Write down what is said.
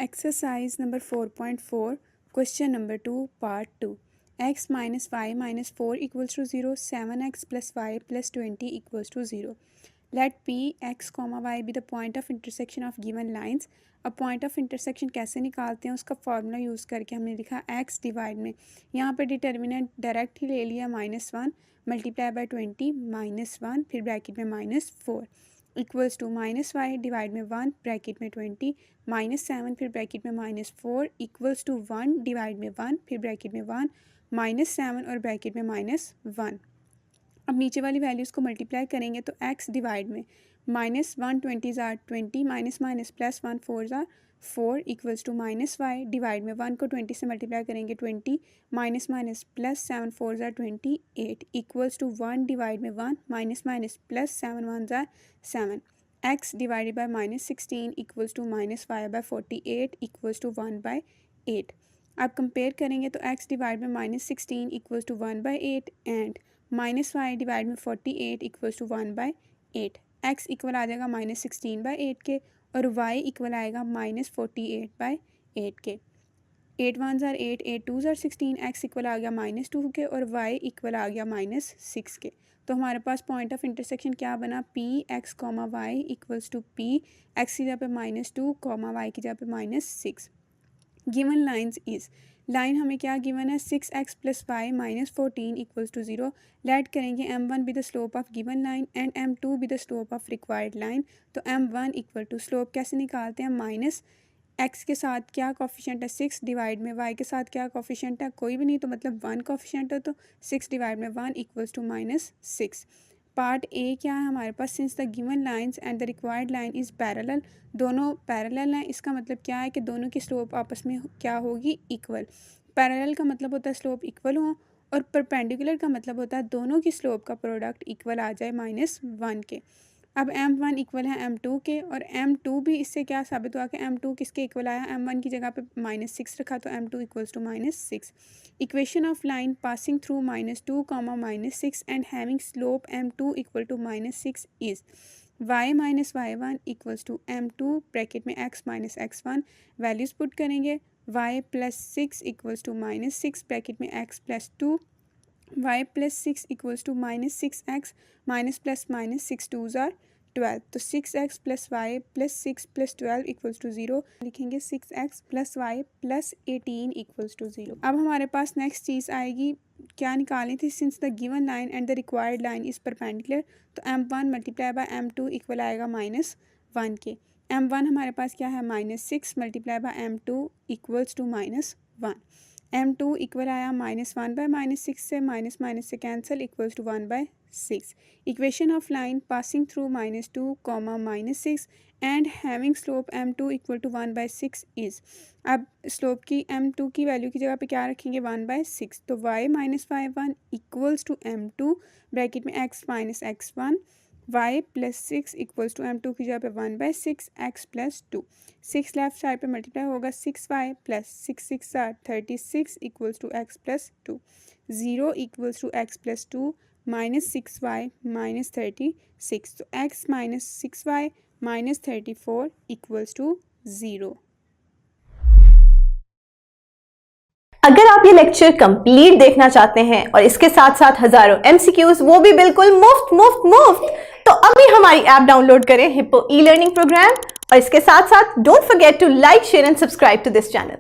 Exercise number 4.4, question number 2, part 2. X minus y minus 4 equals to 0, 7x plus y plus 20 equals to 0. Let P, x, y be the point of intersection of given lines. अब point of intersection कैसे निकालते हैं उसका formula use करके हमने लिखा x divide में, यहाँ पे डिटर्मिनेंट डायरेक्ट ही ले लिया -1 मल्टीप्लाई बाय 20 -1 फिर ब्रैकेट में -4 इक्वल्स टू -y डिवाइड में 1 ब्रैकेट में 20 -7 फिर ब्रैकेट में -4 इक्वल्स टू 1 डिवाइड में 1 फिर ब्रैकेट में 1 -7 और ब्रैकेट में -1। अब नीचे वाली वैल्यूज़ को मल्टीप्लाई करेंगे तो x डिवाइड में -1 20 ज़ार 20 माइनस प्लस 1 4 ज़ार 4 इक्वल्स टू -y डिवाइड में 1 को 20 से मल्टीप्लाई करेंगे 20 माइनस प्लस 7 4 ज़ार 28 इक्वल्स टू 1 डिवाइड में 1 माइनस प्लस 7 1 ज़ार 7। x divided by -16 equals to -y by 48 equals to 1/8। आप कंपेयर करेंगे तो x डिवाइड में -16 equals to 1/8 and -y divide में 48 इक्वल्स टू 1/8। x इक्वल आ जाएगा -16/8 के और y इक्वल आएगा -48/8 के। 8 1 ज़ार 8 8 2 ज़ार 16 x इक्वल आ गया -2 के और y इक्वल आ गया -6 के। तो हमारे पास पॉइंट ऑफ इंटरसेक्शन क्या बना, P x, y equals to P x की जगह पे -2, y की जगह पे -6। गिवन लाइन्स इज़, लाइन हमें क्या गिवन है 6x plus y -14 equals to 0। Let करेंगे m1 be the slope of given line and m2 be the slope of required line. तो m1 इक्वल टू स्लोप कैसे निकालते हैं, x के साथ क्या कोफिशिएंट है 6 डिवाइड में y के साथ क्या कोफिशिएंट है कोई भी नहीं, तो मतलब 1 कोफिशिएंट है तो 6 डिवाइड में 1 इक्वल्स टू -6। पार्ट ए क्या है हमारे पास, since the given lines and the required line is parallel, दोनों पैरेलल हैं। इसका मतलब क्या है कि दोनों की स्लोप आपस में क्या होगी, इक्वल। पैरेलल का मतलब होता है स्लोप इक्वल हो और परपेंडिकुलर का मतलब होता है दोनों की स्लोप का प्रोडक्ट इक्वल आ जाए -1 के। अब m1 इक्वल है m2 के और m2 भी इससे क्या साबित हुआ कि m2 किसके इक्वल आया, m1 की जगह पे -6 रखा तो m2 equals to -6। Equation of line passing through -2, -6 and having slope m2 equal to -6 is y minus y1 equals to m2 bracket में x minus x1। Values put करेंगे y plus 6 equals to -6 bracket में x plus 2, y plus 6 equals to -6x plus -6 2 ज़ार 12। तो 6x plus y plus 6 plus 12 equals to 0। लिखेंगे 6x plus y plus 18 equals to 0। अब हमारे पास next चीज़ आएगी, क्या निकालनी थी, since the given line and the required line is perpendicular. तो m1 multiply by m2 equal आएगा -1 के। m1 हमारे पास क्या है -6 multiply by m2 equals to -1। m2 equal आया -1 बाय -6 से माइनस से cancel equals to 1/6। Equation of line passing through -2, -6 and having slope m2 equal to 1/6 is. अब स्लोप की m2 की वैल्यू की जगह पे क्या रखेंगे 1/6। तो y minus y1 equals to m2 bracket में x minus x1, y plus 6 equals to m2 की जगह पे 1/6 x प्लस 2। 6 लेफ्ट साइड पे मल्टीप्लाई होगा 6y plus 6 6 36 equals to x plus 2। 0 equals to x plus 2 -6y -36। तो x minus 6y -34 equals to 0। अगर आप ये लेक्चर कंप्लीट देखना चाहते हैं और इसके साथ साथ हजारों MCQs वो भी बिल्कुल मुफ्त, तो अभी हमारी ऐप डाउनलोड करें हिप्पो ई लर्निंग प्रोग्राम और इसके साथ साथ don't forget to like share and subscribe to this channel.